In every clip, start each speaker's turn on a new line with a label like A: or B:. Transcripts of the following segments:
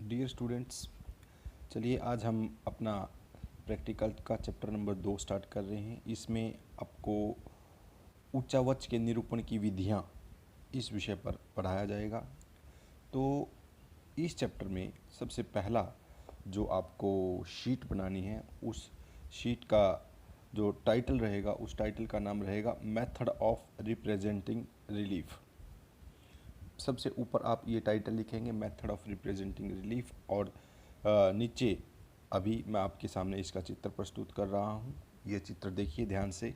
A: Dear students, चलिए आज हम अपना प्रैक्टिकल का चैप्टर नंबर 2 स्टार्ट कर रहे हैं। इसमें आपको उच्चावच के निरूपण की विधियां इस विषय पर पढ़ाया जाएगा। तो इस चैप्टर में सबसे पहला जो आपको शीट बनानी है, उस शीट का जो टाइटल रहेगा, उस टाइटल का नाम रहेगा मेथड ऑफ रिप्रेजेंटिंग रिलीफ। सबसे ऊपर आप ये टाइटल लिखेंगे मेथड ऑफ रिप्रेजेंटिंग रिलीफ, और नीचे अभी मैं आपके सामने इसका चित्र प्रस्तुत कर रहा हूँ। ये चित्र देखिए ध्यान से।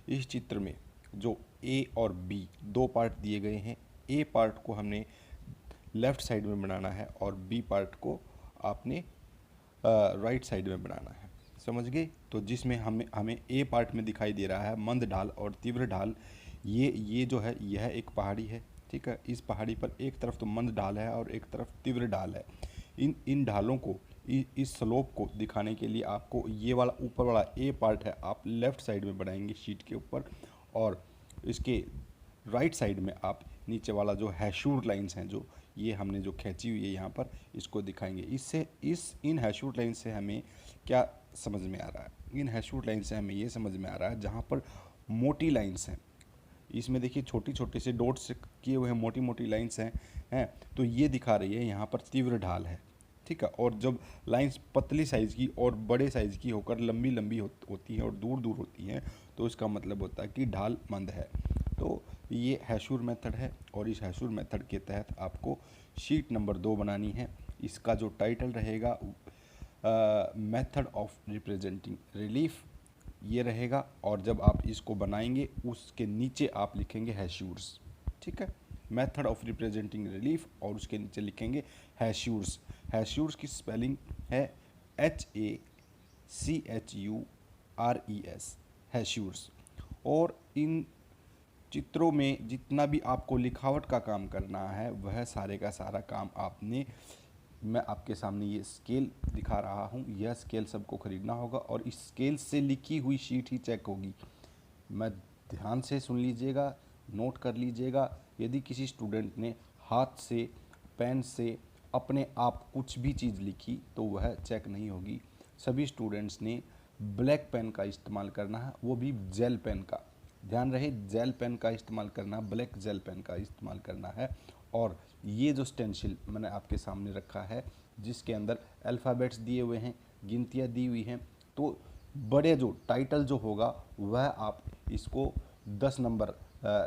A: इस चित्र में जो ए और बी दो पार्ट दिए गए हैं, ए पार्ट को हमने लेफ़्ट साइड में बनाना है और बी पार्ट को आपने राइट साइड में बनाना है। समझ गए? तो जिसमें हमें ए पार्ट में दिखाई दे रहा है मंद ढाल और तीव्र ढाल। ये जो है यह एक पहाड़ी है, ठीक है। इस पहाड़ी पर एक तरफ तो मंद ढाल है और एक तरफ तीव्र ढाल है। इन ढालों को, इस स्लोप को दिखाने के लिए आपको ये वाला ऊपर वाला ए पार्ट है, आप लेफ़्ट साइड में बनाएंगे शीट के ऊपर, और इसके राइट साइड में आप नीचे वाला जो हैशूर लाइंस हैं, जो ये हमने जो खींची हुई है यहाँ पर, इसको दिखाएंगे। इन हैशूर लाइन से हमें क्या समझ में आ रहा है? इन हैशूर लाइन से हमें ये समझ में आ रहा है, जहाँ पर मोटी लाइंस हैं, इसमें देखिए छोटी छोटी से डॉट से किए हुए हैं, मोटी मोटी लाइंस हैं तो ये दिखा रही है यहाँ पर तीव्र ढाल है, ठीक है। और जब लाइंस पतली साइज़ की और बड़े साइज़ की होकर लंबी लंबी होती हैं और दूर दूर होती हैं, तो इसका मतलब होता है कि ढाल मंद है। तो ये हैशूर मेथड है, और इस हैशूर मेथड के तहत आपको शीट नंबर 2 बनानी है। इसका जो टाइटल रहेगा मेथड ऑफ रिप्रेजेंटिंग रिलीफ, ये रहेगा। और जब आप इसको बनाएंगे उसके नीचे आप लिखेंगे हैशूर्स, ठीक है। मेथड ऑफ रिप्रेजेंटिंग रिलीफ, और उसके नीचे लिखेंगे हैशूर्स। हैशूर्स की स्पेलिंग है HACHURES, हैशूर्स। और इन चित्रों में जितना भी आपको लिखावट का काम करना है, वह सारे का सारा काम आपने, मैं आपके सामने ये स्केल दिखा रहा हूँ, यह स्केल सबको खरीदना होगा और इस स्केल से लिखी हुई शीट ही चेक होगी। मैं ध्यान से सुन लीजिएगा, नोट कर लीजिएगा। यदि किसी स्टूडेंट ने हाथ से, पेन से अपने आप कुछ भी चीज़ लिखी तो वह चेक नहीं होगी। सभी स्टूडेंट्स ने ब्लैक पेन का इस्तेमाल करना है, वो भी जेल पेन का। ध्यान रहे, जेल पेन का इस्तेमाल करना, ब्लैक जेल पेन का इस्तेमाल करना है। और ये जो स्टेंसिल मैंने आपके सामने रखा है, जिसके अंदर अल्फ़ाबेट्स दिए हुए हैं, गिनतियाँ दी हुई हैं, तो बड़े जो टाइटल जो होगा वह आप इसको 10 नंबर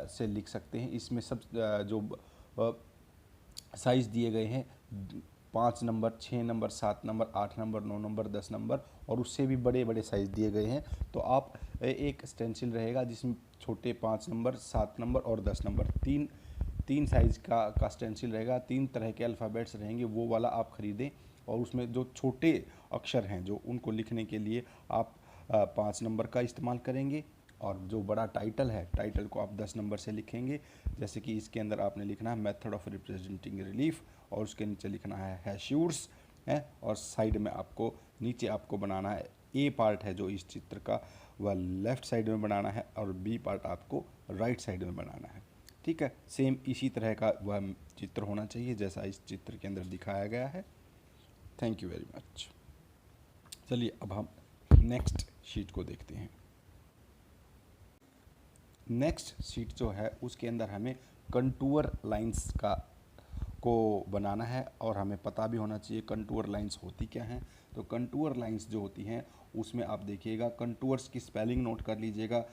A: से लिख सकते हैं। इसमें सब जो साइज़ दिए गए हैं 5 number, 6 number, 7 number, 8 number, 9 number, 10 number, और उससे भी बड़े बड़े साइज़ दिए गए हैं। तो आप एक स्टेंसिल रहेगा जिसमें छोटे 5 नंबर, 7 नंबर और 10 नंबर, तीन साइज़ का स्टेंसिल रहेगा। 3 तरह के अल्फ़ाबेट्स रहेंगे, वो वाला आप ख़रीदें। और उसमें जो छोटे अक्षर हैं, जो उनको लिखने के लिए आप 5 नंबर का इस्तेमाल करेंगे, और जो बड़ा टाइटल है, टाइटल को आप 10 नंबर से लिखेंगे। जैसे कि इसके अंदर आपने लिखना है मेथड ऑफ रिप्रेजेंटिंग रिलीफ, और उसके नीचे लिखना है हैशूर्स है, और साइड में आपको, नीचे आपको बनाना है ए पार्ट है जो इस चित्र का, वह लेफ़्ट साइड में बनाना है, और बी पार्ट आपको राइट साइड में बनाना है, ठीक है। सेम इसी तरह का वह चित्र होना चाहिए जैसा इस चित्र के अंदर दिखाया गया है। Thank you very much. चलिए अब हम नेक्स्ट शीट को देखते हैं। नेक्स्ट शीट जो है उसके अंदर हमें कंटूर लाइंस को बनाना है, और हमें पता भी होना चाहिए कंटूर लाइंस होती क्या हैं। तो कंटूर लाइंस जो होती हैं उसमें आप देखिएगा, कंटूर्स की स्पेलिंग नोट कर लीजिएगा,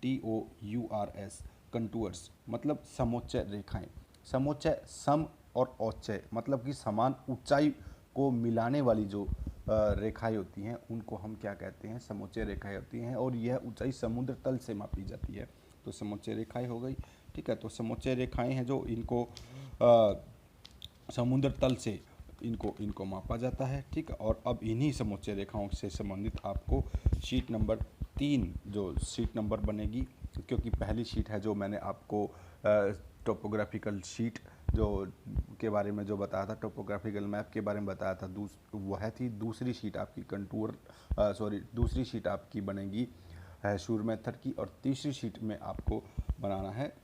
A: CONTOURS, कंटूर्स मतलब समोच्चय रेखाएं। समोच्चय, सम और औच्चय मतलब कि समान ऊंचाई को मिलाने वाली जो रेखाएं होती हैं, उनको हम क्या कहते हैं? समोच्चय रेखाएं होती हैं, और यह ऊंचाई समुद्र तल से मापी जाती है। तो समोच्चय रेखाएं हो गई, ठीक है। तो समोच्चय रेखाएं हैं जो इनको समुद्र तल से इनको मापा जाता है, ठीक है। और अब इन्हीं समोच्चय रेखाओं से संबंधित आपको शीट नंबर 3 जो शीट नंबर बनेगी, क्योंकि पहली शीट है जो मैंने आपको टोपोग्राफिकल शीट जो के बारे में जो बताया था, टोपोग्राफिकल मैप के बारे में बताया था, वह थी। दूसरी शीट आपकी दूसरी शीट आपकी बनेगी हैशूर मेथड की, और तीसरी शीट में आपको बनाना है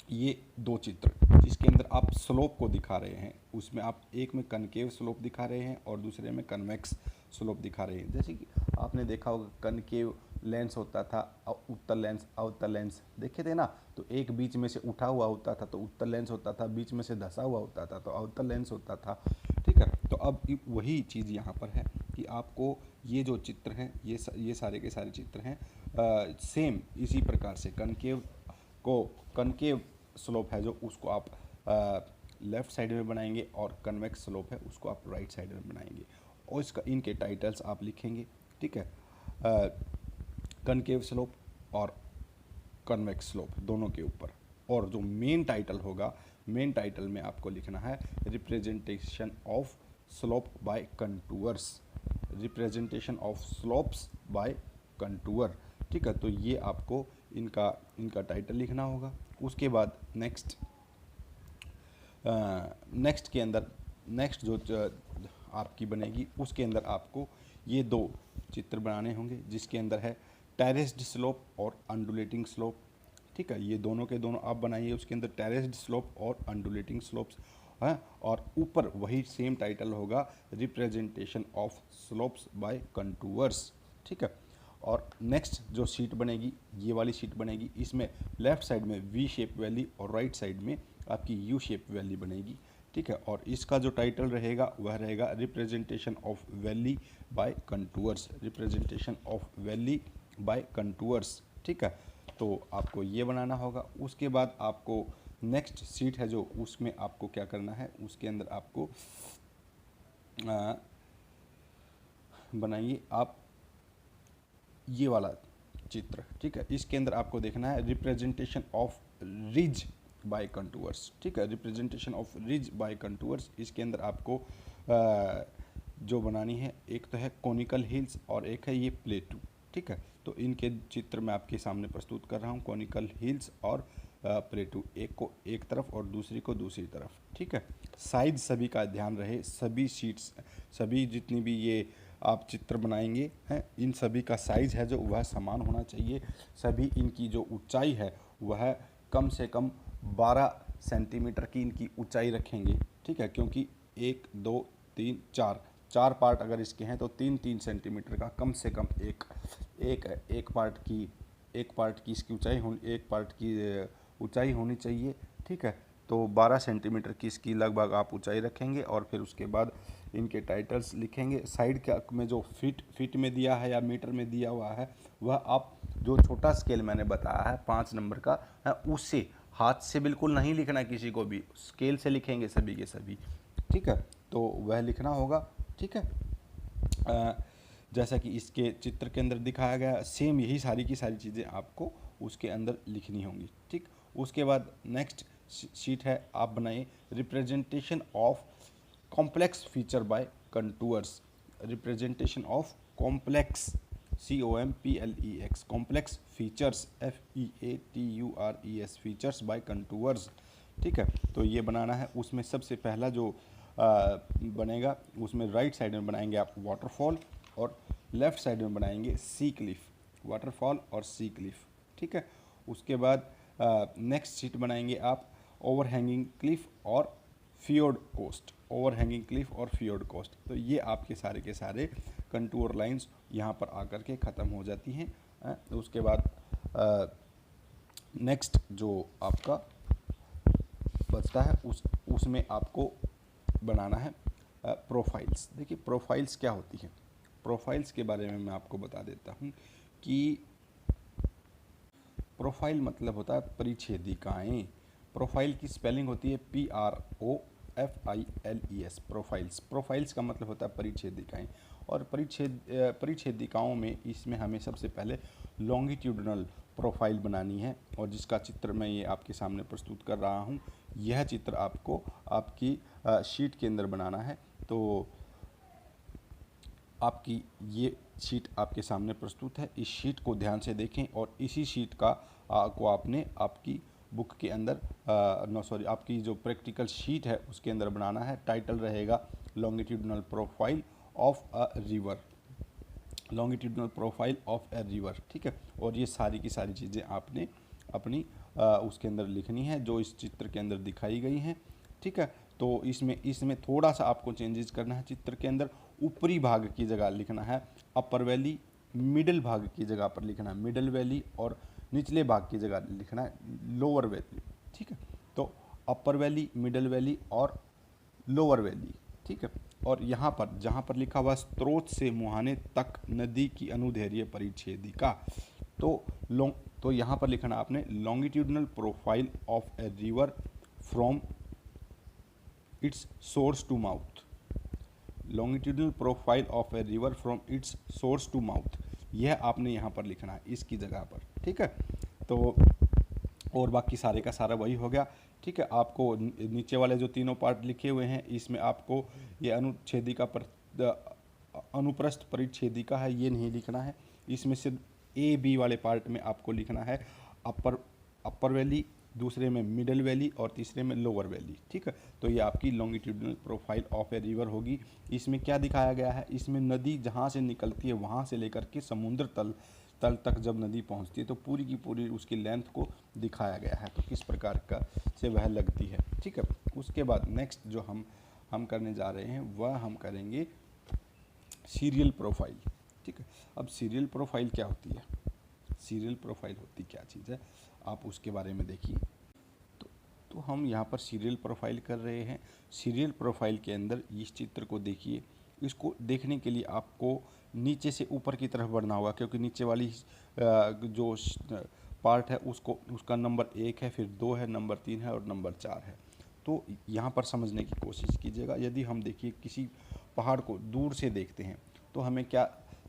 A: ये 2 चित्र। जिसके अंदर आप स्लोप को दिखा रहे हैं। उसमें आप एक में कनकेव स्लोप दिखा रहे हैं और दूसरे में कन्वेक्स स्लोप दिखा रहे हैं। जैसे कि आपने देखा होगा कनकेव लेंस होता था, उत्तल लेंस, अवतल लेंस देखे थे ना, तो एक बीच में से उठा हुआ होता था तो उत्तल लेंस होता था, बीच में से धसा हुआ होता था तो अवतल लेंस होता था। ठीक है, तो अब वही चीज़ यहाँ पर है कि आपको ये जो चित्र हैं, ये सारे के सारे चित्र हैं सेम इसी प्रकार से कनकेव स्लोप है जो उसको आप लेफ़्ट साइड में बनाएंगे और कन्वेक्स स्लोप है उसको आप राइट साइड में बनाएंगे और इसका इनके टाइटल्स आप लिखेंगे। ठीक है, कनकेव स्लोप और कन्वेक्स स्लोप दोनों के ऊपर। और जो मेन टाइटल होगा, मेन टाइटल में आपको लिखना है representation of slope by contours, representation of slopes by contour. ठीक है, तो ये आपको इनका टाइटल लिखना होगा। उसके बाद नेक्स्ट के अंदर नेक्स्ट जो आपकी बनेगी उसके अंदर आपको ये दो चित्र बनाने होंगे जिसके अंदर है टेरेस्ड स्लोप और अंडुलेटिंग स्लोप। ठीक है, ये दोनों के दोनों आप बनाइए, उसके अंदर टेरेस्ड स्लोप और अंडुलेटिंग स्लोप्स है और ऊपर वही सेम टाइटल होगा representation of slopes bye contours. ठीक है, और नेक्स्ट जो शीट बनेगी ये वाली शीट बनेगी, इसमें लेफ्ट साइड में वी शेप वैली और राइट साइड में आपकी यू शेप वैली बनेगी। ठीक है, और इसका जो टाइटल रहेगा वह रहेगा representation of valley by contours, representation of valley by contours. ठीक है, तो आपको ये बनाना होगा। उसके बाद आपको नेक्स्ट शीट है जो उसमें आपको क्या करना है, उसके अंदर आपको बनाइए आप ये वाला चित्र। ठीक है, इसके अंदर आपको देखना है representation of ridge bye contours. ठीक है, रिप्रेजेंटेशन ऑफ रिज बाय कंटूअर्स, इसके अंदर आपको जो बनानी है एक तो है कोनिकल हिल्स और एक है ये प्लेटू। ठीक है, तो इनके चित्र मैं आपके सामने प्रस्तुत कर रहा हूँ, कोनिकल हिल्स और प्लेटू, एक को एक तरफ और दूसरी को दूसरी तरफ। ठीक है, साइज सभी का ध्यान रहे, सभी शीट्स, सभी जितनी भी ये आप चित्र बनाएंगे हैं इन सभी का साइज़ है जो वह समान होना चाहिए। सभी इनकी जो ऊंचाई है वह कम से कम 12 सेंटीमीटर की इनकी ऊंचाई रखेंगे। ठीक है, क्योंकि 1 2 3 4 पार्ट अगर इसके हैं तो 3-3 सेंटीमीटर का कम से कम एक पार्ट की इसकी ऊंचाई एक पार्ट की ऊंचाई होनी चाहिए। ठीक है, तो 12 सेंटीमीटर की इसकी लगभग आप ऊंचाई रखेंगे और फिर उसके बाद इनके टाइटल्स लिखेंगे। साइड के में जो फीट में दिया है या मीटर में दिया हुआ है वह आप जो छोटा स्केल मैंने बताया है 5 नंबर का है उससे हाथ से बिल्कुल नहीं लिखना, किसी को भी स्केल से लिखेंगे सभी के सभी। ठीक है, तो वह लिखना होगा। ठीक है, जैसा कि इसके चित्र के अंदर दिखाया गया सेम यही सारी की सारी चीज़ें आपको उसके अंदर लिखनी होंगी। ठीक, उसके बाद नेक्स्ट शीट है आप बनाइए representation of complex feature by contours, representation of complex COMPLEX complex features FEATURES features by contours. ठीक है, तो ये बनाना है। उसमें सबसे पहला जो बनेगा उसमें राइट साइड में बनाएंगे आप वाटरफॉल और लेफ्ट साइड में बनाएंगे सी क्लिफ, वाटरफॉल और सी क्लिफ। ठीक है, उसके बाद नेक्स्ट शीट बनाएंगे आप ओवरहैंगिंग क्लिफ और फियोर्ड कोस्ट, ओवरहैंगिंग क्लिफ और फियोर्ड कोस्ट। तो ये आपके सारे के सारे कंटूर लाइंस यहाँ पर आकर के ख़त्म हो जाती हैं। उसके बाद नेक्स्ट जो आपका बचता है उसमें आपको बनाना है प्रोफाइल्स। देखिए प्रोफाइल्स क्या होती हैं, प्रोफाइल्स के बारे में मैं आपको बता देता हूँ कि प्रोफाइल मतलब होता है परिच्छेदिकाएँ। प्रोफाइल की स्पेलिंग होती है PROFILES, प्रोफाइल्स। प्रोफाइल्स का मतलब होता है परिच्छेदिकाएँ और परिच्छेदिकाओं में इसमें हमें सबसे पहले लॉन्गिट्यूडनल प्रोफाइल बनानी है और जिसका चित्र मैं ये आपके सामने प्रस्तुत कर रहा हूँ। यह चित्र आपको आपकी शीट के अंदर बनाना है। तो आपकी ये शीट आपके सामने प्रस्तुत है, इस शीट को ध्यान से देखें और इसी शीट का को आपने आपकी बुक के अंदर आपकी जो प्रैक्टिकल शीट है उसके अंदर बनाना है। टाइटल रहेगा longitudinal profile of a river, longitudinal profile of a river. ठीक है, और ये सारी की सारी चीज़ें आपने अपनी उसके अंदर लिखनी है जो इस चित्र के अंदर दिखाई गई हैं। ठीक है, तो इसमें थोड़ा सा आपको चेंजेस करना है। चित्र के अंदर ऊपरी भाग की जगह लिखना है अपर वैली, मिडिल भाग की जगह पर लिखना है मिडिल वैली, और निचले भाग की जगह लिखना है लोअर वैली। ठीक है, तो अपर वैली, मिडिल वैली और लोअर वैली। ठीक है, और यहाँ पर जहाँ पर लिखा हुआ स्रोत से मुहाने तक नदी की अनुदैर्घ्य परिच्छेदिका, तो यहाँ पर लिखना आपने longitudinal profile of a river from its source to mouth. Longitudinal profile of a river from its source to mouth, यह आपने यहाँ पर लिखना है इसकी जगह पर। ठीक है, तो और बाकी सारे का सारा वही हो गया। ठीक है, आपको नीचे वाले जो तीनों पार्ट लिखे हुए हैं इसमें आपको ये अनुच्छेदिका पर अनुप्रस्थ परिच्छेदिका है ये नहीं लिखना है। इसमें सिर्फ ए बी वाले पार्ट में आपको लिखना है अपर वैली, दूसरे में मिडिल वैली और तीसरे में लोअर वैली। ठीक है, तो ये आपकी longitudinal profile of a river होगी। इसमें क्या दिखाया गया है, इसमें नदी जहाँ से निकलती है वहाँ से लेकर के समुद्र तल तक जब नदी पहुँचती है तो पूरी की पूरी उसकी लेंथ को दिखाया गया है, तो किस प्रकार का से वह लगती है। ठीक है, उसके बाद नेक्स्ट जो हम करने जा रहे हैं वह हम करेंगे सीरियल प्रोफाइल। ठीक है, अब सीरियल प्रोफाइल क्या होती है, सीरियल प्रोफाइल होती क्या चीज़ है, आप उसके बारे में देखिए। तो हम यहाँ पर सीरियल प्रोफाइल कर रहे हैं। सीरियल प्रोफाइल के अंदर इस चित्र को देखिए। इसको देखने के लिए आपको नीचे से ऊपर की तरफ बढ़ना होगा, क्योंकि नीचे वाली जो पार्ट है उसका नंबर 1 है, फिर 2 है, नंबर 3 है और नंबर 4 है। तो यहाँ पर समझने की कोशिश कीजिएगा। यदि हम देखिए किसी पहाड़ को दूर से देखते हैं तो हमें क्या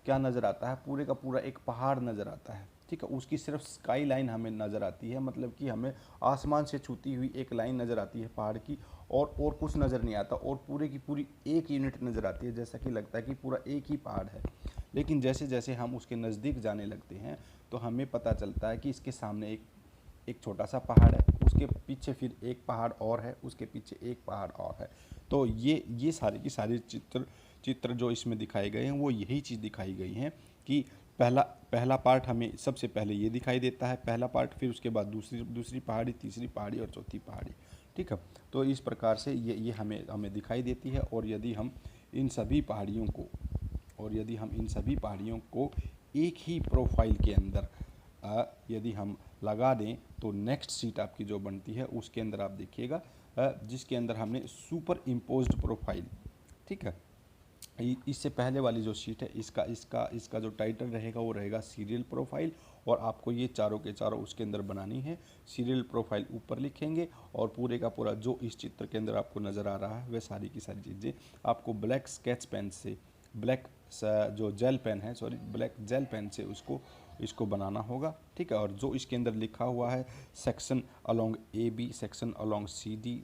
A: क्या नज़र आता है, पूरे का पूरा एक पहाड़ नज़र आता है। ठीक है, उसकी सिर्फ स्काई लाइन हमें नज़र आती है, मतलब कि हमें आसमान से छूती हुई एक लाइन नज़र आती है पहाड़ की, और कुछ नज़र नहीं आता, और पूरे की पूरी एक यूनिट नज़र आती है, जैसा कि लगता है कि पूरा एक ही पहाड़ है। लेकिन जैसे जैसे हम उसके नज़दीक जाने लगते हैं तो हमें पता चलता है कि इसके सामने एक छोटा सा पहाड़ है, उसके पीछे फिर एक पहाड़ और है, उसके पीछे एक पहाड़ और है। तो ये सारे की सारी चित्र जो इसमें दिखाए गए हैं वो यही चीज़ दिखाई गई हैं कि पहला पार्ट हमें सबसे पहले ये दिखाई देता है, पहला पार्ट, फिर उसके बाद दूसरी पहाड़ी, तीसरी पहाड़ी और चौथी पहाड़ी। ठीक है, तो इस प्रकार से ये हमें दिखाई देती है। और यदि हम इन सभी पहाड़ियों को एक ही प्रोफाइल के अंदर यदि हम लगा दें तो नेक्स्ट सीट आपकी जो बनती है उसके अंदर आप देखिएगा जिसके अंदर हमने सुपर इम्पोज्ड प्रोफाइल। ठीक है, इससे पहले वाली जो शीट है इसका जो टाइटल रहेगा वो रहेगा सीरियल प्रोफाइल, और आपको ये चारों के चारों उसके अंदर बनानी है। सीरियल प्रोफाइल ऊपर लिखेंगे और पूरे का पूरा जो इस चित्र के अंदर आपको नज़र आ रहा है वह सारी की सारी चीज़ें आपको ब्लैक स्केच पेन से, ब्लैक जेल पेन से इसको बनाना होगा। ठीक है, और जो इसके अंदर लिखा हुआ है section along AB, section along CD,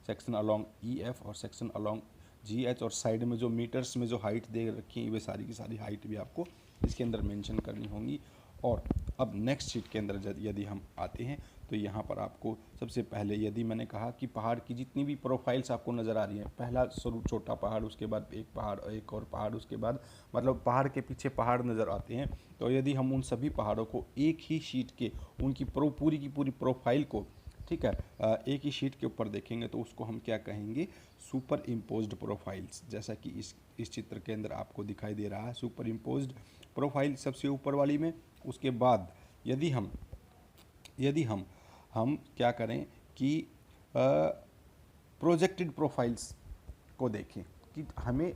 A: section along EF और सेक्शन अलोंग GH, और साइड में जो मीटर्स में जो हाइट दे रखी है वे सारी की सारी हाइट भी आपको इसके अंदर मेंशन करनी होंगी। और अब नेक्स्ट शीट के अंदर यदि हम आते हैं तो यहाँ पर आपको सबसे पहले, यदि मैंने कहा कि पहाड़ की जितनी भी प्रोफाइल्स आपको नज़र आ रही हैं, पहला स्वरूप छोटा पहाड़, उसके बाद एक पहाड़, एक और पहाड़, उसके बाद मतलब पहाड़ के पीछे पहाड़ नज़र आते हैं, तो यदि हम उन सभी पहाड़ों को एक ही शीट के उनकी पूरी की पूरी प्रोफाइल को, ठीक है, एक ही शीट के ऊपर देखेंगे तो उसको हम क्या कहेंगे, सुपर इम्पोज्ड प्रोफाइल्स। जैसा कि इस चित्र के अंदर आपको दिखाई दे रहा है सुपर इम्पोज्ड प्रोफाइल सबसे ऊपर वाली में। उसके बाद यदि हम क्या करें कि प्रोजेक्टेड प्रोफाइल्स को देखें कि हमें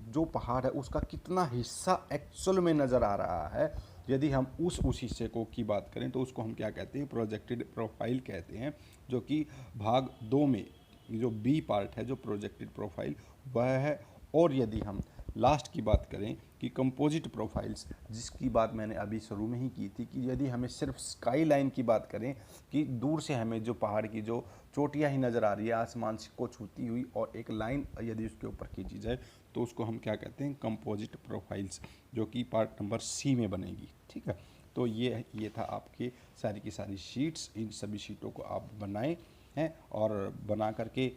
A: जो पहाड़ है उसका कितना हिस्सा एक्चुअल में नज़र आ रहा है। यदि हम उस हिस्से की बात करें तो उसको हम क्या कहते हैं, प्रोजेक्टेड प्रोफाइल कहते हैं, जो कि भाग 2 में जो B पार्ट है जो प्रोजेक्टेड प्रोफाइल वह है। और यदि हम लास्ट की बात करें कि कंपोजिट प्रोफाइल्स, जिसकी बात मैंने अभी शुरू में ही की थी, कि यदि हमें सिर्फ स्काई लाइन की बात करें कि दूर से हमें जो पहाड़ की जो चोटियाँ ही नज़र आ रही है आसमान को छूती हुई, और एक लाइन यदि उसके ऊपर खींची जाए तो उसको हम क्या कहते हैं, कंपोजिट प्रोफाइल्स, जो कि पार्ट नंबर C में बनेगी। ठीक है, तो ये था आपके सारी की सारी शीट्स। इन सभी शीटों को आप बनाएं हैं और बना करके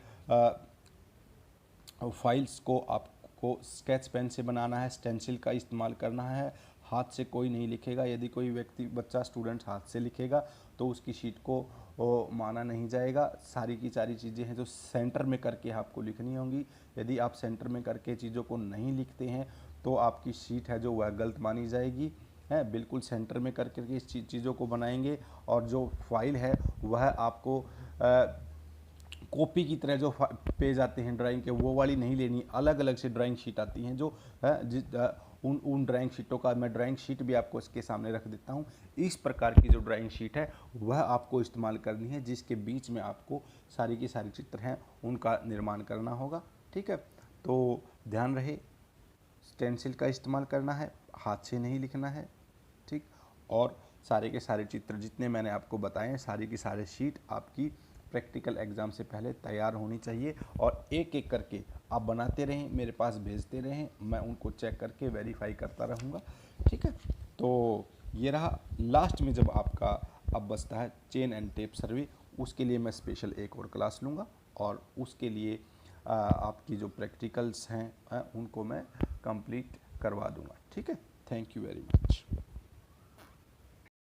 A: फाइल्स को आपको स्केच पेन से बनाना है, स्टेंसिल का इस्तेमाल करना है, हाथ से कोई नहीं लिखेगा। यदि कोई बच्चा स्टूडेंट हाथ से लिखेगा तो उसकी शीट को वो माना नहीं जाएगा। सारी की सारी चीज़ें हैं जो सेंटर में करके आपको लिखनी होंगी। यदि आप सेंटर में करके चीज़ों को नहीं लिखते हैं तो आपकी शीट है जो वह गलत मानी जाएगी। है बिल्कुल सेंटर में करके इस चीज़ों को बनाएंगे, और जो फाइल है वह आपको कॉपी की तरह जो पेज आते हैं ड्राइंग के वो वाली नहीं लेनी, अलग अलग से ड्राइंग शीट आती हैं जो उन ड्राइंग शीटों का मैं ड्राइंग शीट भी आपको इसके सामने रख देता हूँ। इस प्रकार की जो ड्राइंग शीट है वह आपको इस्तेमाल करनी है, जिसके बीच में आपको सारी की सारी चित्र हैं उनका निर्माण करना होगा। ठीक है, तो ध्यान रहे स्टेंसिल का इस्तेमाल करना है, हाथ से नहीं लिखना है। ठीक, और सारे के सारे चित्र जितने मैंने आपको बताए हैं, सारी की सारे शीट आपकी प्रैक्टिकल एग्ज़ाम से पहले तैयार होनी चाहिए, और एक एक करके आप बनाते रहें, मेरे पास भेजते रहें, मैं उनको चेक करके वेरीफाई करता रहूँगा। ठीक है, तो ये रहा। लास्ट में जब आपका अब बचता है चेन एंड टेप सर्वे, उसके लिए मैं स्पेशल एक और क्लास लूँगा, और उसके लिए आपकी जो प्रैक्टिकल्स हैं उनको मैं कंप्लीट करवा दूँगा। ठीक है, थैंक यू वेरी मच।